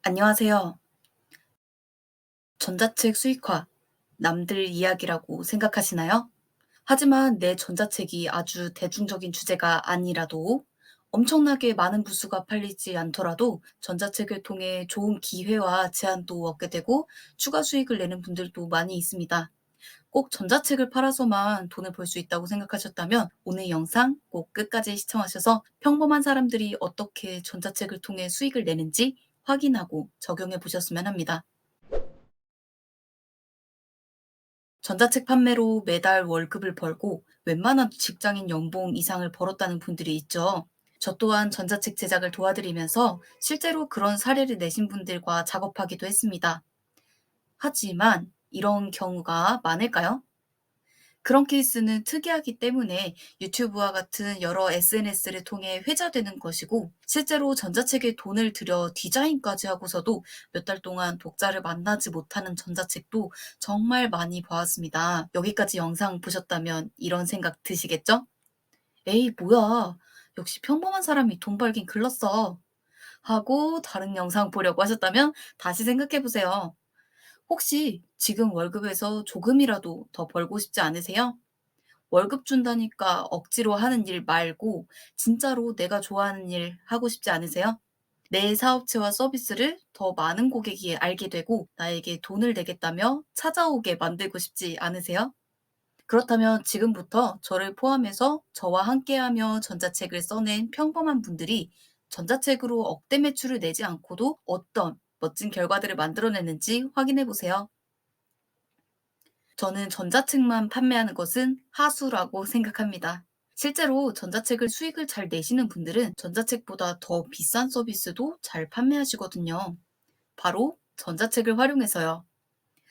안녕하세요. 전자책 수익화, 남들 이야기라고 생각하시나요? 하지만 내 전자책이 아주 대중적인 주제가 아니라도 엄청나게 많은 부수가 팔리지 않더라도 전자책을 통해 좋은 기회와 제안도 얻게 되고 추가 수익을 내는 분들도 많이 있습니다. 꼭 전자책을 팔아서만 돈을 벌 수 있다고 생각하셨다면 오늘 영상 꼭 끝까지 시청하셔서 평범한 사람들이 어떻게 전자책을 통해 수익을 내는지 확인하고 적용해 보셨으면 합니다. 전자책 판매로 매달 월급을 벌고 웬만한 직장인 연봉 이상을 벌었다는 분들이 있죠. 저 또한 전자책 제작을 도와드리면서 실제로 그런 사례를 내신 분들과 작업하기도 했습니다. 하지만 이런 경우가 많을까요? 그런 케이스는 특이하기 때문에 유튜브와 같은 여러 SNS를 통해 회자되는 것이고, 실제로 전자책에 돈을 들여 디자인까지 하고서도 몇 달 동안 독자를 만나지 못하는 전자책도 정말 많이 보았습니다. 여기까지 영상 보셨다면 이런 생각 드시겠죠? 에이, 뭐야. 역시 평범한 사람이 돈 벌긴 글렀어. 하고 다른 영상 보려고 하셨다면 다시 생각해 보세요. 혹시 지금 월급에서 조금이라도 더 벌고 싶지 않으세요? 월급 준다니까 억지로 하는 일 말고 진짜로 내가 좋아하는 일 하고 싶지 않으세요? 내 사업체와 서비스를 더 많은 고객이 알게 되고 나에게 돈을 내겠다며 찾아오게 만들고 싶지 않으세요? 그렇다면 지금부터 저를 포함해서 저와 함께하며 전자책을 써낸 평범한 분들이 전자책으로 억대 매출을 내지 않고도 어떤 멋진 결과들을 만들어내는지 확인해 보세요. 저는 전자책만 판매하는 것은 하수라고 생각합니다. 실제로 전자책을 수익을 잘 내시는 분들은 전자책보다 더 비싼 서비스도 잘 판매하시거든요. 바로 전자책을 활용해서요.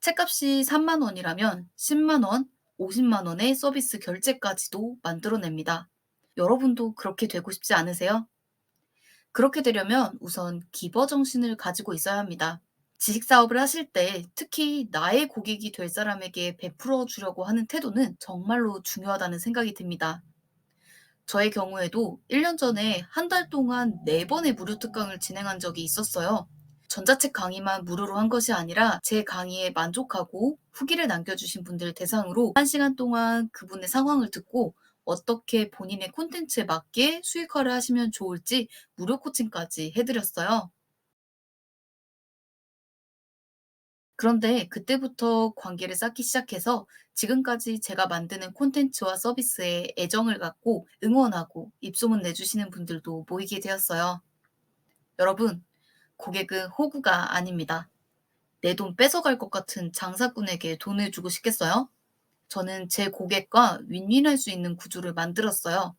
책값이 3만 원이라면 10만 원, 50만 원의 서비스 결제까지도 만들어냅니다. 여러분도 그렇게 되고 싶지 않으세요? 그렇게 되려면 우선 기버 정신을 가지고 있어야 합니다. 지식 사업을 하실 때 특히 나의 고객이 될 사람에게 베풀어 주려고 하는 태도는 정말로 중요하다는 생각이 듭니다. 저의 경우에도 1년 전에 한 달 동안 4번의 무료 특강을 진행한 적이 있었어요. 전자책 강의만 무료로 한 것이 아니라 제 강의에 만족하고 후기를 남겨주신 분들 대상으로 1시간 동안 그분의 상황을 듣고 어떻게 본인의 콘텐츠에 맞게 수익화를 하시면 좋을지 무료 코칭까지 해드렸어요. 그런데 그때부터 관계를 쌓기 시작해서 지금까지 제가 만드는 콘텐츠와 서비스에 애정을 갖고 응원하고 입소문 내주시는 분들도 모이게 되었어요. 여러분, 고객은 호구가 아닙니다. 내 돈 뺏어갈 것 같은 장사꾼에게 돈을 주고 싶겠어요? 저는 제 고객과 윈윈할 수 있는 구조를 만들었어요.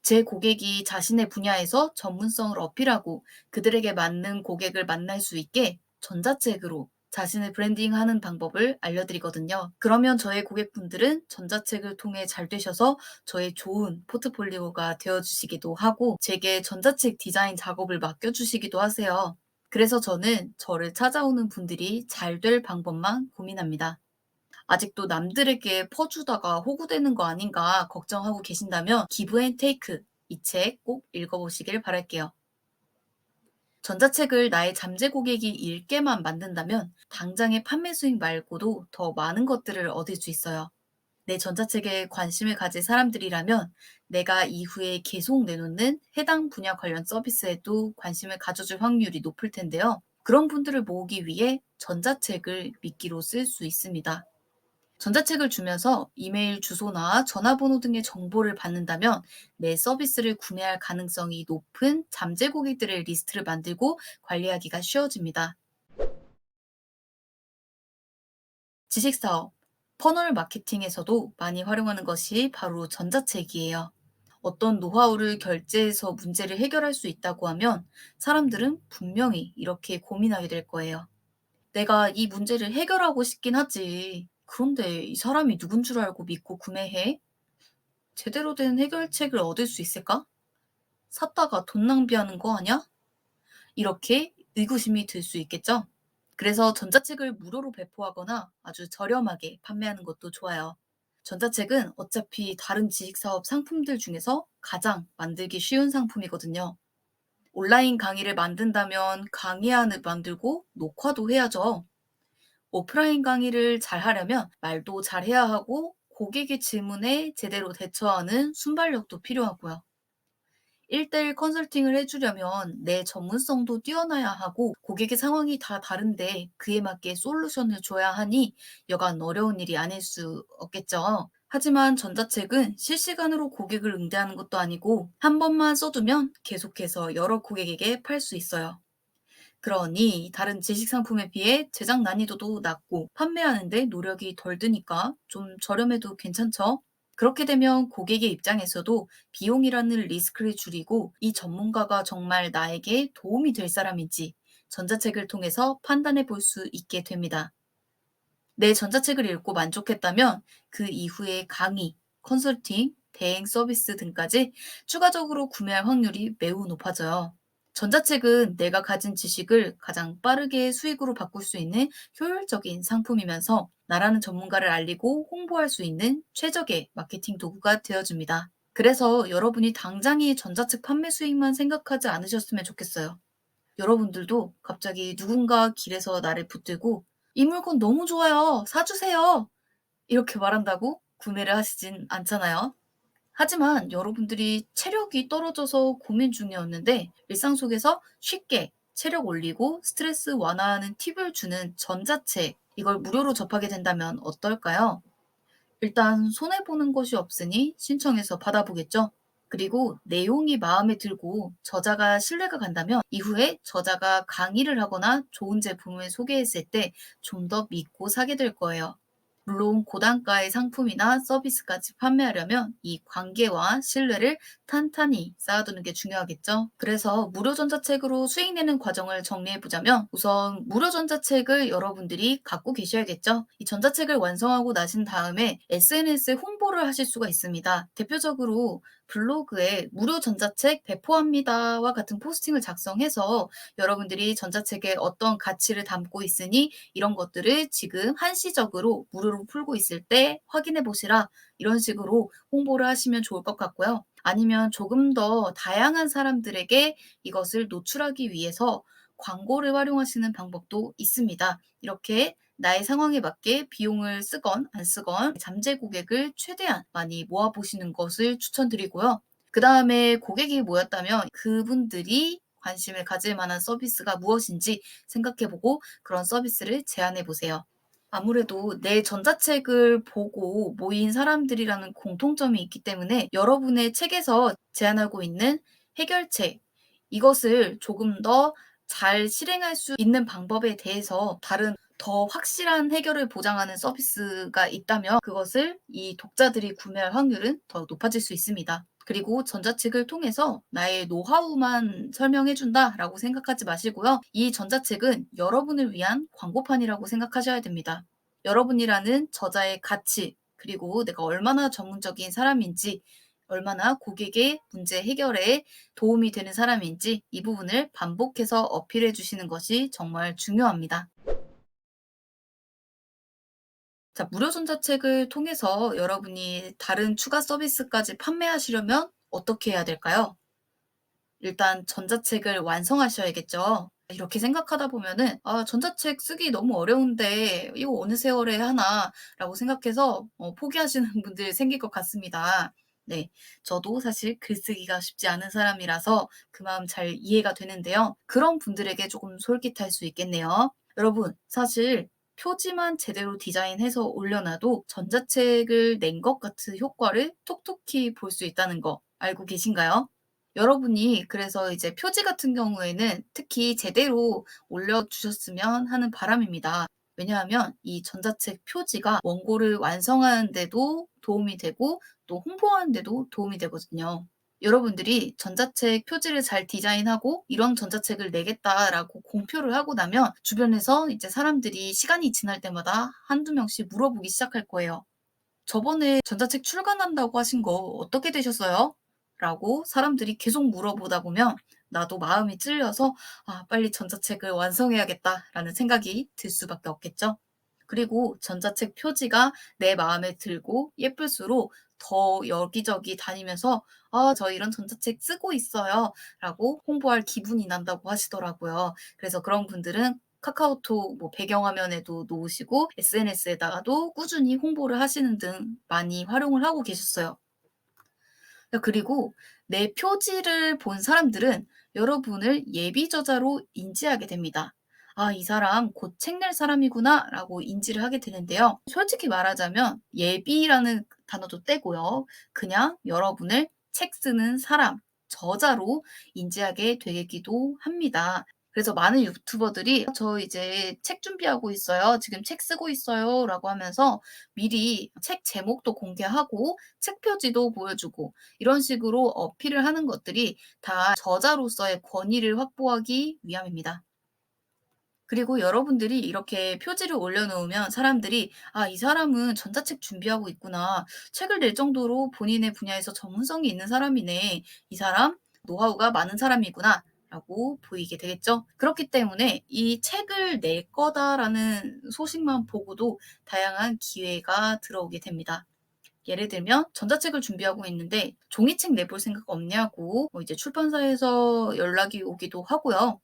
제 고객이 자신의 분야에서 전문성을 어필하고 그들에게 맞는 고객을 만날 수 있게 전자책으로 자신을 브랜딩하는 방법을 알려드리거든요. 그러면 저의 고객분들은 전자책을 통해 잘 되셔서 저의 좋은 포트폴리오가 되어주시기도 하고 제게 전자책 디자인 작업을 맡겨주시기도 하세요. 그래서 저는 저를 찾아오는 분들이 잘 될 방법만 고민합니다. 아직도 남들에게 퍼주다가 호구되는 거 아닌가 걱정하고 계신다면 기브 앤 테이크 이 책 꼭 읽어보시길 바랄게요. 전자책을 나의 잠재 고객이 읽게만 만든다면 당장의 판매 수익 말고도 더 많은 것들을 얻을 수 있어요. 내 전자책에 관심을 가질 사람들이라면 내가 이후에 계속 내놓는 해당 분야 관련 서비스에도 관심을 가져줄 확률이 높을 텐데요. 그런 분들을 모으기 위해 전자책을 미끼로 쓸 수 있습니다. 전자책을 주면서 이메일 주소나 전화번호 등의 정보를 받는다면 내 서비스를 구매할 가능성이 높은 잠재 고객들의 리스트를 만들고 관리하기가 쉬워집니다. 지식사업, 퍼널 마케팅에서도 많이 활용하는 것이 바로 전자책이에요. 어떤 노하우를 결제해서 문제를 해결할 수 있다고 하면 사람들은 분명히 이렇게 고민하게 될 거예요. 내가 이 문제를 해결하고 싶긴 하지. 그런데 이 사람이 누군 줄 알고 믿고 구매해? 제대로 된 해결책을 얻을 수 있을까? 샀다가 돈 낭비하는 거 아니야? 이렇게 의구심이 들 수 있겠죠? 그래서 전자책을 무료로 배포하거나 아주 저렴하게 판매하는 것도 좋아요. 전자책은 어차피 다른 지식사업 상품들 중에서 가장 만들기 쉬운 상품이거든요. 온라인 강의를 만든다면 강의안을 만들고 녹화도 해야죠. 오프라인 강의를 잘 하려면 말도 잘 해야 하고 고객의 질문에 제대로 대처하는 순발력도 필요하고요. 1대1 컨설팅을 해주려면 내 전문성도 뛰어나야 하고 고객의 상황이 다 다른데 그에 맞게 솔루션을 줘야 하니 여간 어려운 일이 아닐 수 없겠죠. 하지만 전자책은 실시간으로 고객을 응대하는 것도 아니고 한 번만 써두면 계속해서 여러 고객에게 팔 수 있어요. 그러니 다른 지식 상품에 비해 제작 난이도도 낮고 판매하는데 노력이 덜 드니까 좀 저렴해도 괜찮죠? 그렇게 되면 고객의 입장에서도 비용이라는 리스크를 줄이고 이 전문가가 정말 나에게 도움이 될 사람인지 전자책을 통해서 판단해 볼 수 있게 됩니다. 내 전자책을 읽고 만족했다면 그 이후에 강의, 컨설팅, 대행 서비스 등까지 추가적으로 구매할 확률이 매우 높아져요. 전자책은 내가 가진 지식을 가장 빠르게 수익으로 바꿀 수 있는 효율적인 상품이면서 나라는 전문가를 알리고 홍보할 수 있는 최적의 마케팅 도구가 되어줍니다. 그래서 여러분이 당장의 전자책 판매 수익만 생각하지 않으셨으면 좋겠어요. 여러분들도 갑자기 누군가 길에서 나를 붙들고 "이 물건 너무 좋아요. 사주세요." 이렇게 말한다고 구매를 하시진 않잖아요. 하지만 여러분들이 체력이 떨어져서 고민 중이었는데 일상 속에서 쉽게 체력 올리고 스트레스 완화하는 팁을 주는 전자책, 이걸 무료로 접하게 된다면 어떨까요? 일단 손해보는 것이 없으니 신청해서 받아보겠죠? 그리고 내용이 마음에 들고 저자가 신뢰가 간다면 이후에 저자가 강의를 하거나 좋은 제품을 소개했을 때 좀 더 믿고 사게 될 거예요. 물론 고단가의 상품이나 서비스까지 판매하려면 이 관계와 신뢰를 탄탄히 쌓아두는 게 중요하겠죠. 그래서 무료 전자책으로 수익 내는 과정을 정리해 보자면 우선 무료 전자책을 여러분들이 갖고 계셔야겠죠. 이 전자책을 완성하고 나신 다음에 SNS에 홍보를 하실 수가 있습니다. 대표적으로 블로그에 무료 전자책 배포합니다와 같은 포스팅을 작성해서 여러분들이 전자책에 어떤 가치를 담고 있으니 이런 것들을 지금 한시적으로 무료로 풀고 있을 때 확인해 보시라, 이런 식으로 홍보를 하시면 좋을 것 같고요. 아니면 조금 더 다양한 사람들에게 이것을 노출하기 위해서 광고를 활용하시는 방법도 있습니다. 이렇게 나의 상황에 맞게 비용을 쓰건 안 쓰건 잠재 고객을 최대한 많이 모아보시는 것을 추천드리고요. 그 다음에 고객이 모였다면 그분들이 관심을 가질 만한 서비스가 무엇인지 생각해보고 그런 서비스를 제안해 보세요. 아무래도 내 전자책을 보고 모인 사람들이라는 공통점이 있기 때문에 여러분의 책에서 제안하고 있는 해결책, 이것을 조금 더 잘 실행할 수 있는 방법에 대해서 다른 더 확실한 해결을 보장하는 서비스가 있다면 그것을 이 독자들이 구매할 확률은 더 높아질 수 있습니다. 그리고 전자책을 통해서 나의 노하우만 설명해 준다라고 생각하지 마시고요. 이 전자책은 여러분을 위한 광고판이라고 생각하셔야 됩니다. 여러분이라는 저자의 가치, 그리고 내가 얼마나 전문적인 사람인지, 얼마나 고객의 문제 해결에 도움이 되는 사람인지 이 부분을 반복해서 어필해 주시는 것이 정말 중요합니다. 자, 무료 전자책을 통해서 여러분이 다른 추가 서비스까지 판매하시려면 어떻게 해야 될까요? 일단 전자책을 완성하셔야겠죠. 이렇게 생각하다 보면은 '아 전자책 쓰기 너무 어려운데 이거 어느 세월에 하나.'라고 생각해서 포기하시는 분들 생길 것 같습니다. 네. 저도 사실 글쓰기가 쉽지 않은 사람이라서 그 마음 잘 이해가 되는데요. 그런 분들에게 조금 솔깃할 수 있겠네요. 여러분 사실 표지만 제대로 디자인해서 올려놔도 전자책을 낸 것 같은 효과를 톡톡히 볼 수 있다는 거 알고 계신가요? 여러분이 그래서 이제 표지 같은 경우에는 특히 제대로 올려주셨으면 하는 바람입니다. 왜냐하면 이 전자책 표지가 원고를 완성하는 데도 도움이 되고 또 홍보하는 데도 도움이 되거든요. 여러분들이 전자책 표지를 잘 디자인하고 "이런 전자책을 내겠다."라고 공표를 하고 나면 주변에서 이제 사람들이 시간이 지날 때마다 한두 명씩 물어보기 시작할 거예요. "저번에 전자책 출간한다고 하신 거 어떻게 되셨어요?" 라고 사람들이 계속 물어보다 보면 나도 마음이 찔려서 '아 빨리 전자책을 완성해야겠다.'라는 생각이 들 수밖에 없겠죠. 그리고 전자책 표지가 내 마음에 들고 예쁠수록 더 여기저기 다니면서 "아 저 이런 전자책 쓰고 있어요."라고 홍보할 기분이 난다고 하시더라고요. 그래서 그런 분들은 카카오톡 뭐 배경화면에도 놓으시고 SNS에다가도 꾸준히 홍보를 하시는 등 많이 활용을 하고 계셨어요. 그리고 내 표지를 본 사람들은 여러분을 예비 저자로 인지하게 됩니다. '아 이 사람 곧 책 낼 사람이구나.'라고 인지를 하게 되는데요. 솔직히 말하자면 예비라는 단어도 떼고요. 그냥 여러분을 책 쓰는 사람, 저자로 인지하게 되기도 합니다. 그래서 많은 유튜버들이 "저 이제 책 준비하고 있어요. 지금 책 쓰고 있어요."라고 하면서 미리 책 제목도 공개하고 책 표지도 보여주고 이런 식으로 어필을 하는 것들이 다 저자로서의 권위를 확보하기 위함입니다. 그리고 여러분들이 이렇게 표지를 올려놓으면 사람들이 '아 이 사람은 전자책 준비하고 있구나. 책을 낼 정도로 본인의 분야에서 전문성이 있는 사람이네. 이 사람 노하우가 많은 사람이구나.'라고 보이게 되겠죠. 그렇기 때문에 '이 책을 낼 거다.'라는 소식만 보고도 다양한 기회가 들어오게 됩니다. 예를 들면 전자책을 준비하고 있는데 "종이책 내볼 생각 없냐?"고 이제 출판사에서 연락이 오기도 하고요.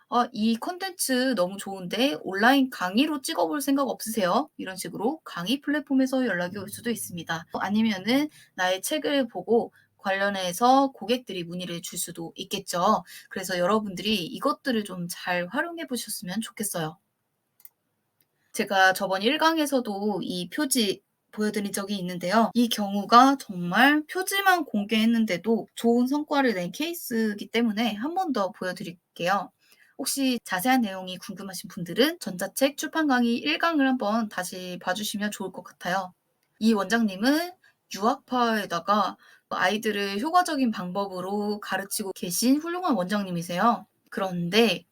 "아 이 콘텐츠 너무 좋은데 온라인 강의로 찍어 볼 생각 없으세요?" 이런 식으로 강의 플랫폼에서 연락이 올 수도 있습니다. 아니면은 나의 책을 보고 관련해서 고객들이 문의를 줄 수도 있겠죠. 그래서 여러분들이 이것들을 좀 잘 활용해 보셨으면 좋겠어요. 제가 저번 1 강에서도 이 표지 보여드린 적이 있는데요. 이 경우가 정말 표지만 공개했는데도 좋은 성과를 낸 케이스이기 때문에 한 번 더 보여드릴게요. 혹시 자세한 내용이 궁금하신 분들은 전자책 출판 강의 1 강을 한번 다시 봐주시면 좋을 것 같아요. 이 원장님은 유학파에다가 아이들을 효과적인 방법으로 가르치고 계신 훌륭한 원장님이세요. 그런데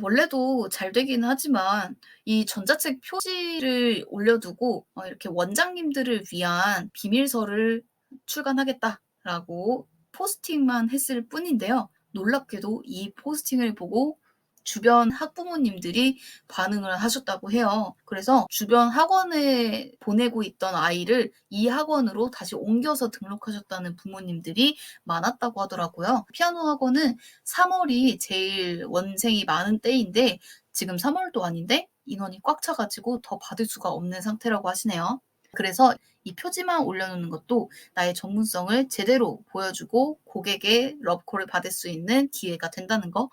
원래도 잘 되긴 하지만 이 전자책 표지를 올려두고 이렇게 "원장님들을 위한 비밀서를 출간하겠다."라고 포스팅만 했을 뿐인데요. 놀랍게도 이 포스팅을 보고 주변 학부모님들이 반응을 하셨다고 해요. 그래서 주변 학원에 보내고 있던 아이를 이 학원으로 다시 옮겨서 등록하셨다는 부모님들이 많았다고 하더라고요. 피아노 학원은 3 월이 제일 원생이 많은 때인데 지금 3 월도 아닌데 인원이 꽉 차 가지고 더 받을 수가 없는 상태라고 하시네요. 그래서 이 표지만 올려놓는 것도 나의 전문성을 제대로 보여주고 고객의 러브콜을 받을 수 있는 기회가 된다는 거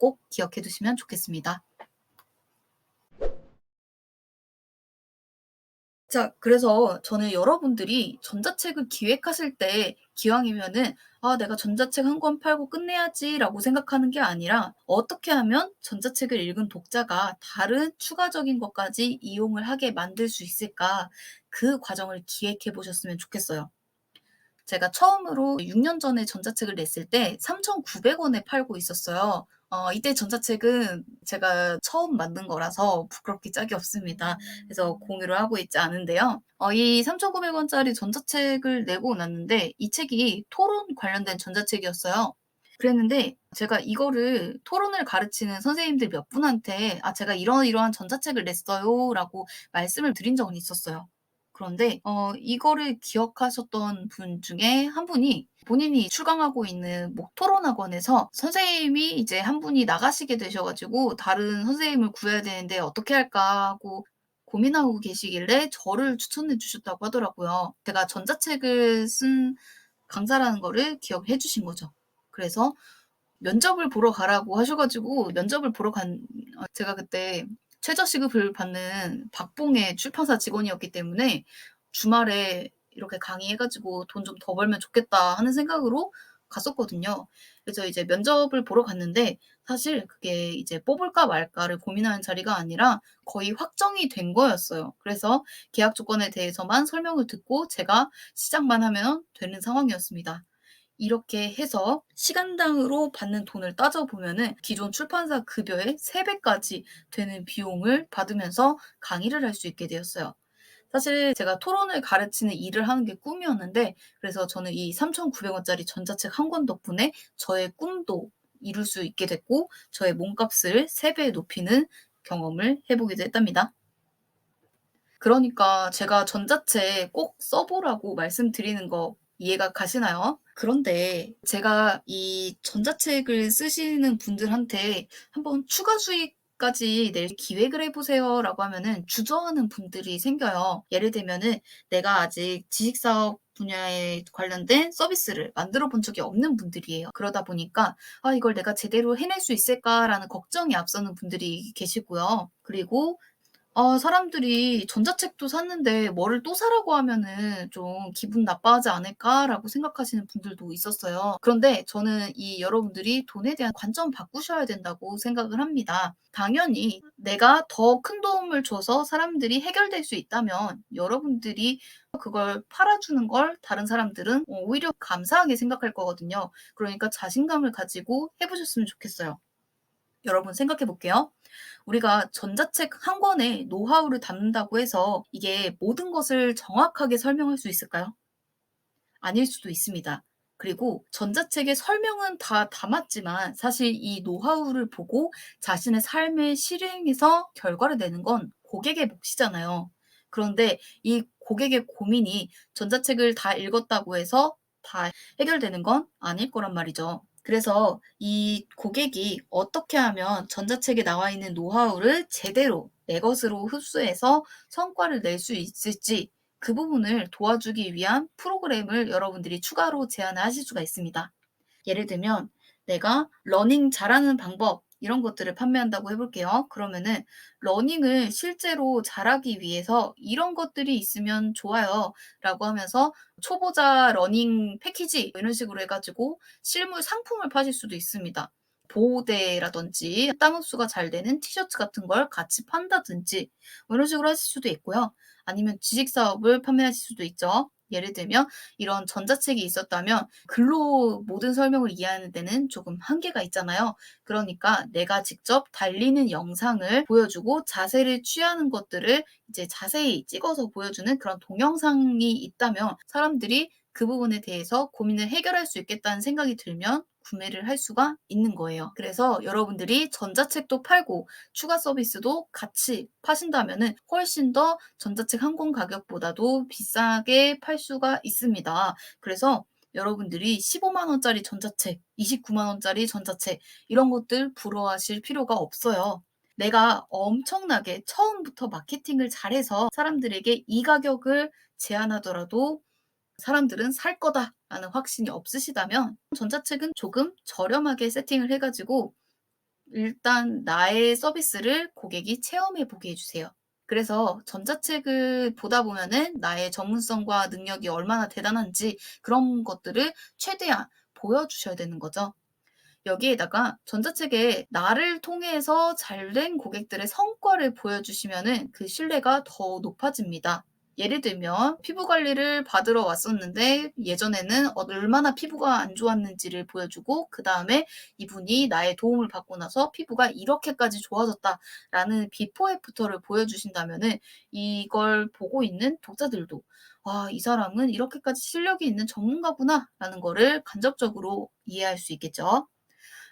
꼭 기억해 두시면 좋겠습니다. 자 그래서 저는 여러분들이 전자책을 기획하실 때 기왕이면은 '아 내가 전자책 한 권 팔고 끝내야지.'라고 생각하는 게 아니라 '어떻게 하면 전자책을 읽은 독자가 다른 추가적인 것까지 이용을 하게 만들 수 있을까?' 그 과정을 기획해 보셨으면 좋겠어요. 제가 처음으로 6년 전에 전자책을 냈을 때 3,900 원에 팔고 있었어요. 이때 전자책은 제가 처음 만든 거라서 부끄럽기 짝이 없습니다. 그래서 공유를 하고 있지 않은데요. 이 3,900 원짜리 전자책을 내고 났는데 이 책이 토론 관련된 전자책이었어요. 그랬는데 제가 이거를 토론을 가르치는 선생님들 몇 분한테 "아 제가 이러이러한 전자책을 냈어요."라고 말씀을 드린 적은 있었어요. 그런데 이거를 기억하셨던 분 중에 한 분이 본인이 출강하고 있는 토론 학원에서 선생님이 이제 한 분이 나가시게 되셔 가지고 "다른 선생님을 구해야 되는데 어떻게 할까?" 하고 고민하고 계시길래 저를 추천해 주셨다고 하더라고요. 제가 전자책을 쓴 강사라는 거를 기억해 주신 거죠. 그래서 면접을 보러 가라고 하셔 가지고 면접을 보러 간 제가 그때 최저시급을 받는 박봉의 출판사 직원이었기 때문에 '주말에 이렇게 강의해 가지고 돈 좀 더 벌면 좋겠다.' 하는 생각으로 갔었거든요. 그래서 이제 면접을 보러 갔는데 사실 그게 이제 뽑을까 말까를 고민하는 자리가 아니라 거의 확정이 된 거였어요. 그래서 계약 조건에 대해서만 설명을 듣고 제가 시작만 하면 되는 상황이었습니다. 이렇게 해서 시간당으로 받는 돈을 따져 보면은 기존 출판사 급여의 3 배까지 되는 비용을 받으면서 강의를 할 수 있게 되었어요. 사실 제가 토론을 가르치는 일을 하는 게 꿈이었는데 그래서 저는 이 3,900 원짜리 전자책 한 권 덕분에 저의 꿈도 이룰 수 있게 됐고 저의 몸값을 3배 높이는 경험을 해 보기도 했답니다. 그러니까 제가 전자책 꼭 써 보라고 말씀드리는 거 이해가 가시나요? 그런데 제가 이 전자책을 쓰시는 분들한테 "한번 추가 수익까지 낼 기획을 해 보세요."라고 하면은 주저하는 분들이 생겨요. 예를 들면은 내가 아직 지식사업 분야에 관련된 서비스를 만들어 본 적이 없는 분들이에요. 그러다 보니까 '아 이걸 내가 제대로 해낼 수 있을까?'라는 걱정이 앞서는 분들이 계시고요. 그리고 사람들이 '전자책도 샀는데 뭐를 또 사라고 하면은 좀 기분 나빠하지 않을까?'라고 생각하시는 분들도 있었어요. 그런데 저는 이 여러분들이 돈에 대한 관점 바꾸셔야 된다고 생각을 합니다. 당연히 내가 더 큰 도움을 줘서 사람들이 해결될 수 있다면 여러분들이 그걸 팔아주는 걸 다른 사람들은 오히려 감사하게 생각할 거거든요. 그러니까 자신감을 가지고 해 보셨으면 좋겠어요. 여러분 생각해 볼게요. 우리가 전자책 한 권에 노하우를 담는다고 해서 이게 모든 것을 정확하게 설명할 수 있을까요? 아닐 수도 있습니다. 그리고 전자책의 설명은 다 담았지만 사실 이 노하우를 보고 자신의 삶을 실행해서 결과를 내는 건 고객의 몫이잖아요. 그런데 이 고객의 고민이 전자책을 다 읽었다고 해서 다 해결되는 건 아닐 거란 말이죠. 그래서 이 고객이 어떻게 하면 전자책에 나와 있는 노하우를 제대로 내 것으로 흡수해서 성과를 낼 수 있을지 그 부분을 도와주기 위한 프로그램을 여러분들이 추가로 제안을 하실 수가 있습니다. 예를 들면 내가 러닝 잘하는 방법 이런 것들을 판매한다고 해 볼게요. 그러면은 "러닝을 실제로 잘하기 위해서 이런 것들이 있으면 좋아요."라고 하면서 초보자 러닝 패키지 이런 식으로 해 가지고 실물 상품을 파실 수도 있습니다. 보호대라든지 땀 흡수가 잘 되는 티셔츠 같은 걸 같이 판다든지 뭐 이런 식으로 하실 수도 있고요. 아니면 지식 사업을 판매하실 수도 있죠. 예를 들면 이런 전자책이 있었다면 글로 모든 설명을 이해하는 데는 조금 한계가 있잖아요. 그러니까 내가 직접 달리는 영상을 보여주고 자세를 취하는 것들을 이제 자세히 찍어서 보여주는 그런 동영상이 있다면 사람들이 그 부분에 대해서 고민을 해결할 수 있겠다는 생각이 들면 구매를 할 수가 있는 거예요. 그래서 여러분들이 전자책도 팔고 추가 서비스도 같이 파신다면은 훨씬 더 전자책 한 권 가격보다도 비싸게 팔 수가 있습니다. 그래서 여러분들이 15만 원짜리 전자책, 29만 원짜리 전자책 이런 것들 부러워하실 필요가 없어요. 내가 엄청나게 처음부터 마케팅을 잘해서 사람들에게 이 가격을 제안하더라도 '사람들은 살 거다.'라는 확신이 없으시다면 전자책은 조금 저렴하게 세팅을 해 가지고 일단 나의 서비스를 고객이 체험해 보게 해 주세요. 그래서 전자책을 보다 보면은 나의 전문성과 능력이 얼마나 대단한지 그런 것들을 최대한 보여주셔야 되는 거죠. 여기에다가 전자책에 나를 통해서 잘된 고객들의 성과를 보여주시면은 그 신뢰가 더 높아집니다. 예를 들면 피부 관리를 받으러 왔었는데 예전에는 얼마나 피부가 안 좋았는지를 보여주고 그다음에 이분이 나의 도움을 받고 나서 피부가 이렇게까지 좋아졌다라는 비포 애프터를 보여주신다면은 이걸 보고 있는 독자들도 '와 이 사람은 이렇게까지 실력이 있는 전문가구나.'라는 거를 간접적으로 이해할 수 있겠죠.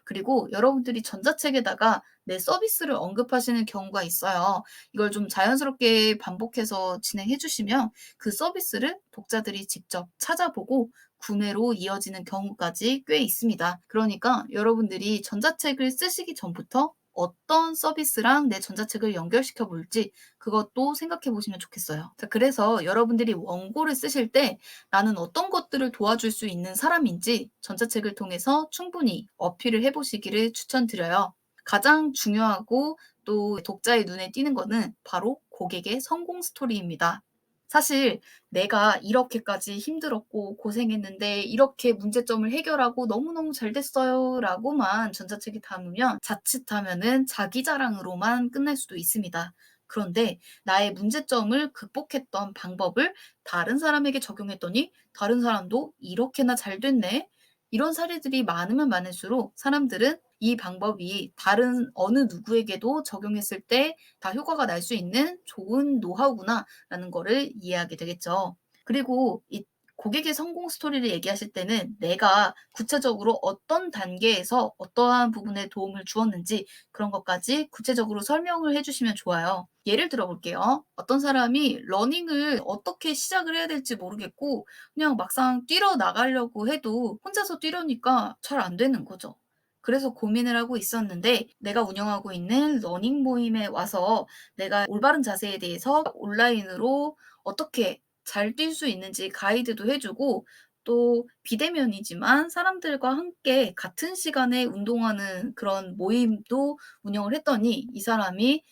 그리고 여러분들이 전자책에다가 내 서비스를 언급하시는 경우가 있어요. 이걸 좀 자연스럽게 반복해서 진행해 주시면 그 서비스를 독자들이 직접 찾아보고 구매로 이어지는 경우까지 꽤 있습니다. 그러니까 여러분들이 전자책을 쓰시기 전부터 어떤 서비스랑 내 전자책을 연결시켜 볼지 그것도 생각해 보시면 좋겠어요. 자, 그래서 여러분들이 원고를 쓰실 때 나는 어떤 것들을 도와줄 수 있는 사람인지 전자책을 통해서 충분히 어필을 해 보시기를 추천드려요. 가장 중요하고 또 독자의 눈에 띄는 거는 바로 고객의 성공 스토리입니다. 사실 내가 이렇게까지 힘들었고 고생했는데 이렇게 문제점을 해결하고 너무너무 잘 됐어요라고만 전자책에 담으면 자칫하면은 자기 자랑으로만 끝날 수도 있습니다. 그런데 나의 문제점을 극복했던 방법을 다른 사람에게 적용했더니 다른 사람도 이렇게나 잘 됐네. 이런 사례들이 많으면 많을수록 사람들은 이 방법이 다른 어느 누구에게도 적용했을 때 다 효과가 날 수 있는 좋은 노하우구나라는 거를 이해하게 되겠죠. 그리고 이 고객의 성공 스토리를 얘기하실 때는 내가 구체적으로 어떤 단계에서 어떠한 부분에 도움을 주었는지 그런 것까지 구체적으로 설명을 해주시면 좋아요. 예를 들어 볼게요. 어떤 사람이 러닝을 어떻게 시작을 해야 될지 모르겠고 그냥 막상 뛰러 나가려고 해도 혼자서 뛰려니까 잘 안 되는 거죠. 그래서 고민을 하고 있었는데 내가 운영하고 있는 러닝 모임에 와서 내가 올바른 자세에 대해서 온라인으로 어떻게 잘 뛸 수 있는지 가이드도 해 주고 또 비대면이지만 사람들과 함께 같은 시간에 운동하는 그런 모임도 운영을 했더니 이 사람이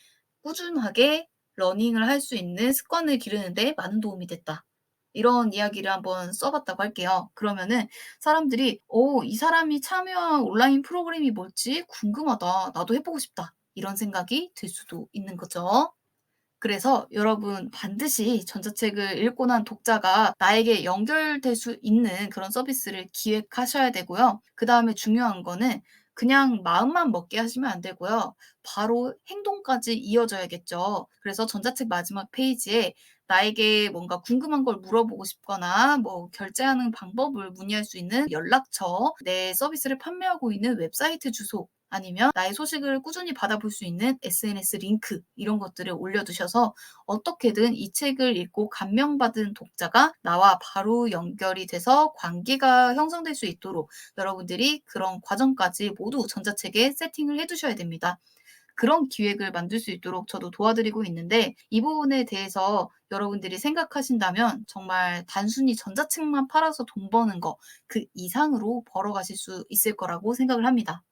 꾸준하게 러닝을 할 수 있는 습관을 기르는 데 많은 도움이 됐다. 이런 이야기를 한번 써 봤다고 할게요. 그러면은 사람들이 이 사람이 참여한 온라인 프로그램이 뭘지 궁금하다. 나도 해 보고 싶다.' 이런 생각이 들 수도 있는 거죠. 그래서 여러분 반드시 전자책을 읽고 난 독자가 나에게 연결될 수 있는 그런 서비스를 기획하셔야 되고요. 그다음에 중요한 거는 그냥 마음만 먹게 하시면 안 되고요. 바로 행동까지 이어져야겠죠. 그래서 전자책 마지막 페이지에 나에게 뭔가 궁금한 걸 물어보고 싶거나 뭐 결제하는 방법을 문의할 수 있는 연락처, 내 서비스를 판매하고 있는 웹사이트 주소 아니면 나의 소식을 꾸준히 받아볼 수 있는 SNS 링크 이런 것들을 올려두셔서 어떻게든 이 책을 읽고 감명받은 독자가 나와 바로 연결이 돼서 관계가 형성될 수 있도록 여러분들이 그런 과정까지 모두 전자책에 세팅을 해 두셔야 됩니다. 그런 기획을 만들 수 있도록 저도 도와드리고 있는데 이 부분에 대해서 여러분들이 생각하신다면 정말 단순히 전자책만 팔아서 돈 버는 거 그 이상으로 벌어가실 수 있을 거라고 생각을 합니다.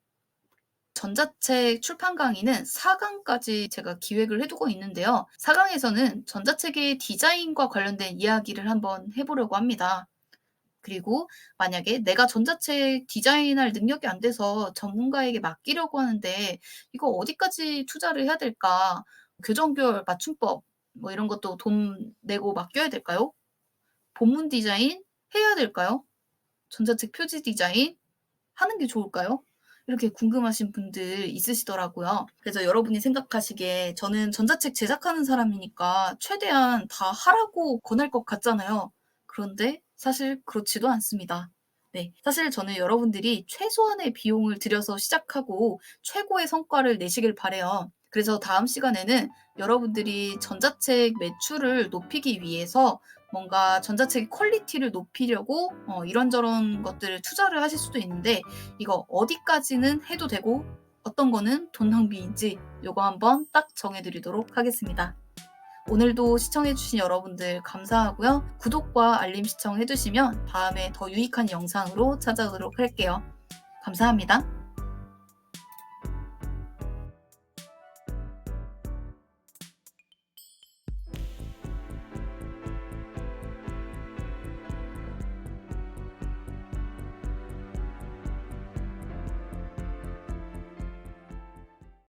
전자책 출판 강의는 4 강까지 제가 기획을 해 두고 있는데요. 4 강에서는 전자책의 디자인과 관련된 이야기를 한번 해 보려고 합니다. 그리고 만약에 내가 전자책 디자인할 능력이 안 돼서 전문가에게 맡기려고 하는데 이거 어디까지 투자를 해야 될까? 교정별 맞춤법 뭐 이런 것도 돈 내고 맡겨야 될까요? 본문 디자인 해야 될까요? 전자책 표지 디자인 하는 게 좋을까요? 이렇게 궁금하신 분들 있으시더라고요. 그래서 여러분이 생각하시기에 저는 전자책 제작하는 사람이니까 최대한 다 하라고 권할 것 같잖아요. 그런데 사실 그렇지도 않습니다. 네. 사실 저는 여러분들이 최소한의 비용을 들여서 시작하고 최고의 성과를 내시길 바라요. 그래서 다음 시간에는 여러분들이 전자책 매출을 높이기 위해서 뭔가 전자책의 퀄리티를 높이려고 이런저런 것들을 투자를 하실 수도 있는데 이거 어디까지는 해도 되고 어떤 거는 돈 낭비인지 요거 한번 딱 정해 드리도록 하겠습니다. 오늘도 시청해 주신 여러분들 감사하고요. 구독과 알림 시청해 두시면 다음에 더 유익한 영상으로 찾아오도록 할게요. 감사합니다.